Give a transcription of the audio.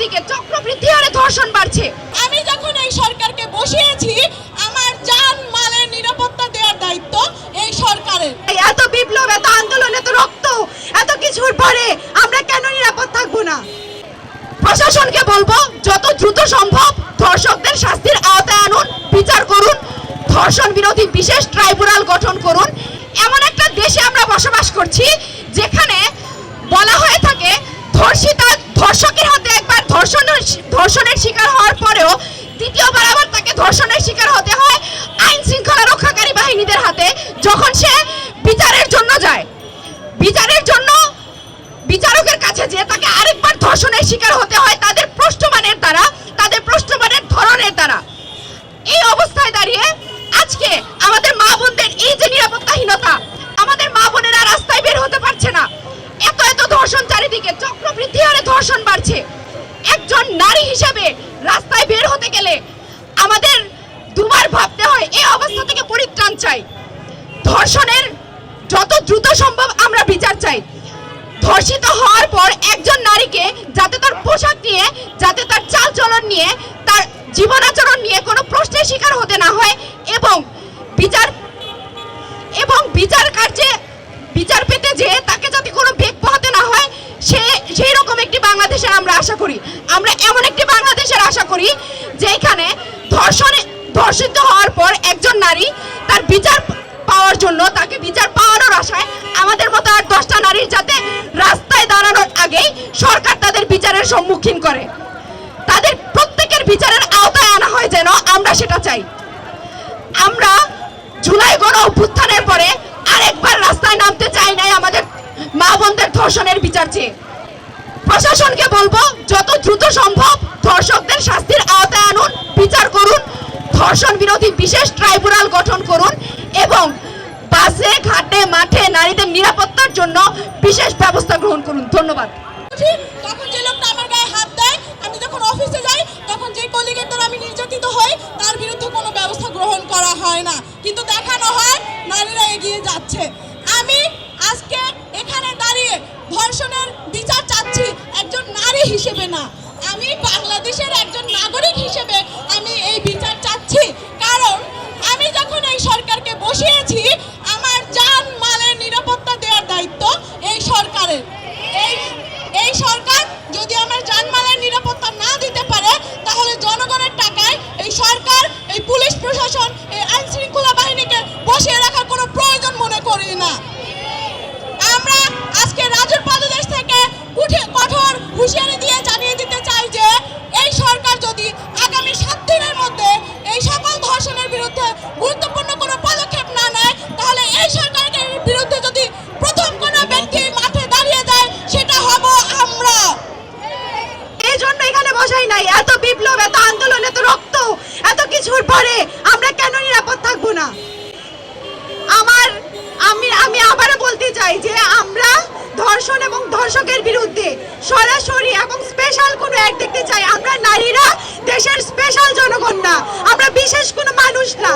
চারিদিকে চক্রবৃদ্ধি হারে ধর্ষণ বাড়ছে। আমি যখন এই সরকারকে বসিয়েছি, আমার জান মালের নিরাপত্তা দেওয়ার দায়িত্ব এই সরকারের। এত বিপ্লব, এত আন্দোলন, এত রক্ত, এত কিছুর পরে আমরা কেন নিরাপদ থাকবো না? প্রশাসনকে বলবো যত দ্রুত সম্ভব ধর্ষকদের শাস্তির আওতায় আনুন, বিচার করুন, ধর্ষণ বিরোধী বিশেষ ট্রাইব্যুনাল গঠন করুন। এমন একটা দেশে আমরা বসবাস করছি যেখানে বলা হয়ে থাকে ধর্ষকের হাতে একবার ধর্ষণের শিকার হওয়ার পরেও দ্বিতীয়বার আবার তাকে ধর্ষণের শিকার হতে হয় আইন শৃঙ্খলা রক্ষাকারী বাহিনীদের হাতে, যখন সে বিচারের জন্য যায়। বিচারকের কাছে যে তাকে আরেকবার ধর্ষণের শিকার হতে হয় তাদের প্রশ্নমানের দ্বারা, তাদের প্রশ্নমানের ধরনের দ্বারা। এই অবস্থায় দাঁড়িয়ে আজকে আমাদের মা বোনদের এই যে নিরাপত্তাহীনতা, আমাদের মা বোনেরা রাস্তায় বের হতে পারছে না, এত ধর্ষণ চারিদিকে চক্রবৃদ্ধি হারে ধর্ষণ বাড়ছে। একজন নারী হিসেবে রাস্তায় বের হতে গেলে আমাদের দুবার ভাবতে হয়। এই অবস্থা থেকে পরিত্রাণ চাই। ধর্ষণের যত দ্রুত সম্ভব আমরা বিচার চাই। ধর্ষিত হওয়ার পর একজন নারীকে যাতে তার পোশাক নিয়ে, যাতে তার চালচলন নিয়ে, তার জীবনাচরণ নিয়ে কোনো প্রশ্নের শিকার হতে না হয় এবং বিচার কার্যে বিচার পেতে যে তাকে যাতে কোনো বেগ পোহাতে না হয়, সেই রকম একটি বাংলাদেশের আমরা আশা করি। আমরা এমন একটি বাংলাদেশের আশা করি যেখানে ধর্ষিত হওয়ার পর একজন নারী তার বিচার পাওয়ার জন্য, তাকে বিচার পাওয়ানোর আশায় আমাদের মতো আর 10টা নারীর যাতে রাস্তায় দাঁড়ানোর আগেই সরকার তাদের বিচারের সম্মুখীন করে, তাদের প্রত্যেকের বিচারের আওতায় আনা হয় যেন, আমরা সেটা চাই। আমরা জুলাই গণ অভ্যুত্থানের পরে আরেকবার রাস্তায় নামতে চাই নাই আমাদের মা বোনদের ধর্ষণের বিচার চেয়ে। প্রশাসনকে বলবো যত দ্রুত সম্ভব ধর্ষকদের শাস্তির আওতায় আনুন, বিচার করুন, ধর্ষণ বিরোধী বিশেষ ট্রাইব্যুনাল গঠন করুন এবং বাসে, ঘাটে, মাঠে নারীদের নিরাপত্তার জন্য বিশেষ ব্যবস্থা গ্রহণ করুন। ধন্যবাদ। তখন যে লোকটা আমার গায়ে হাত দেয়, আমি যখন অফিসে যাই, তখন যে কলিগের দ্বারা আমি নির্যাতিত হই তার বিরুদ্ধে কোনো ব্যবস্থা গ্রহণ করা হয় না, কিন্তু দেখানো হয় নারীরা এগিয়ে যাচ্ছে। আমি আজকে এখানে দাঁড়িয়ে ধর্ষণের বিচার চাচ্ছি একজন নারী হিসেবে না, আমি বাংলাদেশের একজন নাগরিক হিসেবে আমি এই বিচার চাচ্ছি। কারণ আমি যখন এই সরকারকে বসিয়েছি, আমার জান মালের নিরাপত্তা দেওয়ার দায়িত্ব এই সরকারের। এই সরকার যদি আমার জানমালের নিরাপত্তা না দিতে পারে, তাহলে জনগণের টাকায় এই সরকার, এই পুলিশ প্রশাসন, এই আইন শৃঙ্খলা বাহিনীকে বসিয়ে রাখার কোনো প্রয়োজন মনে করি না। আমরা আজকে রাজুর পাদদেশ থেকে উঠে কঠোর হুঁশিয়ারি দিয়ে জানিয়ে দিতে চাই যে এই সরকার যদি আগামী 7 দিনের মধ্যে এই সকল ধর্ষণের বিরুদ্ধে গুরুত্বপূর্ণ কোনো পদক্ষেপ না নেয়, তাহলে এই সরকারের বিরুদ্ধে যদি প্রথম কোনো ব্যক্তি মাঠে দাঁড়িয়ে যায়, সেটা হব আমরা। এই জন্য এখানে বসাই নাই। এত বিপ্লব, এত আন্দোলন, এত রক্ত, এত কিছুর পরে আমরা কেন নিরাপদ থাকবো না? আমি আবারও বলতে চাই যে আমরা ধর্ষণ এবং ধর্ষকের বিরুদ্ধে সরাসরি এবং স্পেশাল কোনো অ্যাক্ট দেখতে চাই। আমরা নারীরা দেশের স্পেশাল জনগণ না, আমরা বিশেষ কোনো মানুষ না।